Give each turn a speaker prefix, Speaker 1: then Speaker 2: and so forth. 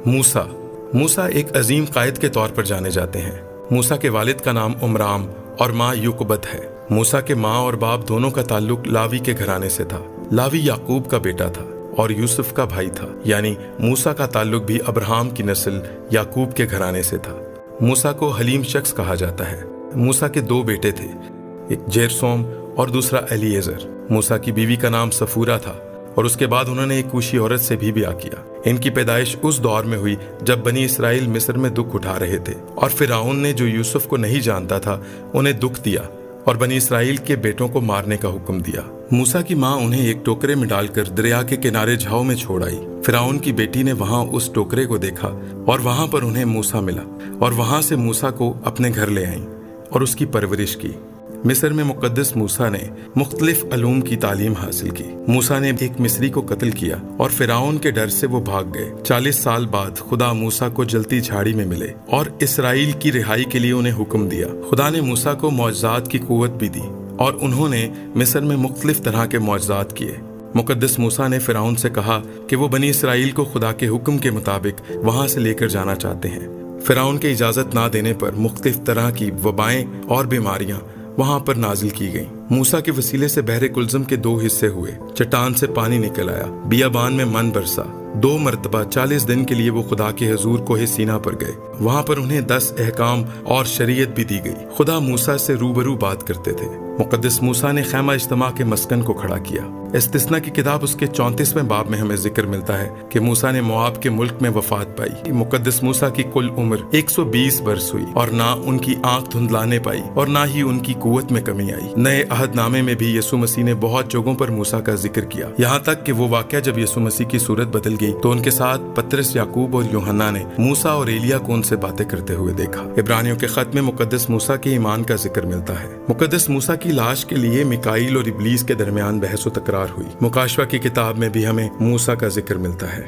Speaker 1: موسیٰ موسیٰ ایک عظیم قائد کے طور پر جانے جاتے ہیں۔ موسیٰ کے والد کا نام عمرام اور ماں یوکبت ہے۔ موسیٰ کے ماں اور باپ دونوں کا تعلق لاوی کے گھرانے سے تھا۔ لاوی یعقوب کا بیٹا تھا اور یوسف کا بھائی تھا، یعنی موسیٰ کا تعلق بھی ابراہیم کی نسل یعقوب کے گھرانے سے تھا۔ موسیٰ کو حلیم شخص کہا جاتا ہے۔ موسیٰ کے دو بیٹے تھے، ایک جیرسوم اور دوسرا الیعزر۔ موسیٰ کی بیوی کا نام صفورہ تھا اور اس کے بعد انہوں نے ایک کوشی عورت سے بھی بیاہ کیا۔ ان کی پیدائش اس دور میں ہوئی جب بنی اسرائیل مصر میں دکھ اٹھا رہے تھے، اور فرعون نے جو یوسف کو نہیں جانتا تھا انہیں دکھ دیا اور بنی اسرائیل کے بیٹوں کو مارنے کا حکم دیا۔ موسیٰ کی ماں انہیں ایک ٹوکرے میں ڈال کر دریا کے کنارے جھاؤ میں چھوڑ آئی۔ فرعون کی بیٹی نے وہاں اس ٹوکرے کو دیکھا اور وہاں پر انہیں موسیٰ ملا، اور وہاں سے موسیٰ کو اپنے گھر لے آئیں اور اس کی پرورش کی۔ مصر میں مقدس موسیٰ نے مختلف علوم کی تعلیم حاصل کی۔ موسیٰ نے ایک مصری کو قتل کیا اور فرعون کے ڈر سے وہ بھاگ گئے۔ 40 سال بعد خدا موسیٰ کو جلتی جھاڑی میں ملے اور اسرائیل کی رہائی کے لیے انہیں حکم دیا۔ خدا نے موسیٰ کو معجزات کی قوت بھی دی اور انہوں نے مصر میں مختلف طرح کے معجزات کیے۔ مقدس موسیٰ نے فرعون سے کہا کہ وہ بنی اسرائیل کو خدا کے حکم کے مطابق وہاں سے لے کر جانا چاہتے ہیں۔ فرعون کے اجازت نہ دینے پر مختلف طرح کی وبائیں اور بیماریاں وہاں پر نازل کی گئیں۔ موسیٰ کے وسیلے سے بحر کلزم کے 2 حصے ہوئے، چٹان سے پانی نکل آیا، بیابان میں من برسا۔ 2 مرتبہ 40 دن کے لیے وہ خدا کے حضور کوہ سینا پر گئے۔ وہاں پر انہیں 10 احکام اور شریعت بھی دی گئی۔ خدا موسیٰ سے روبرو بات کرتے تھے۔ مقدس موسیٰ نے خیمہ اجتماع کے مسکن کو کھڑا کیا۔ استثنا کی کتاب اس کے 34ویں باب میں ہمیں ذکر ملتا ہے کہ موسیٰ نے مواب کے ملک میں وفات پائی۔ مقدس موسیٰ کی کل عمر 120 برس ہوئی، اور نہ ان کی آنکھ دھندلانے پائی اور نہ ہی ان کی قوت میں کمی آئی۔ نئے عہد نامے میں بھی یسوع مسیح نے بہت جگہوں پر موسیٰ کا ذکر کیا، یہاں تک کہ وہ واقعہ جب یسوع مسیح کی صورت بدل گئی تو ان کے ساتھ پترس، یعقوب اور یوحنا نے موسیٰ اور ایلیا کو ان سے باتیں کرتے ہوئے دیکھا۔ عبرانیوں کے خط میں مقدس موسیٰ کے ایمان کا ذکر ملتا ہے۔ مقدس موسیٰ کی لاش کے لیے میکائیل اور ابلیس کے درمیان بحث و تکرار ہوئی۔ مکاشفہ کی کتاب میں بھی ہمیں موسیٰ کا ذکر ملتا ہے۔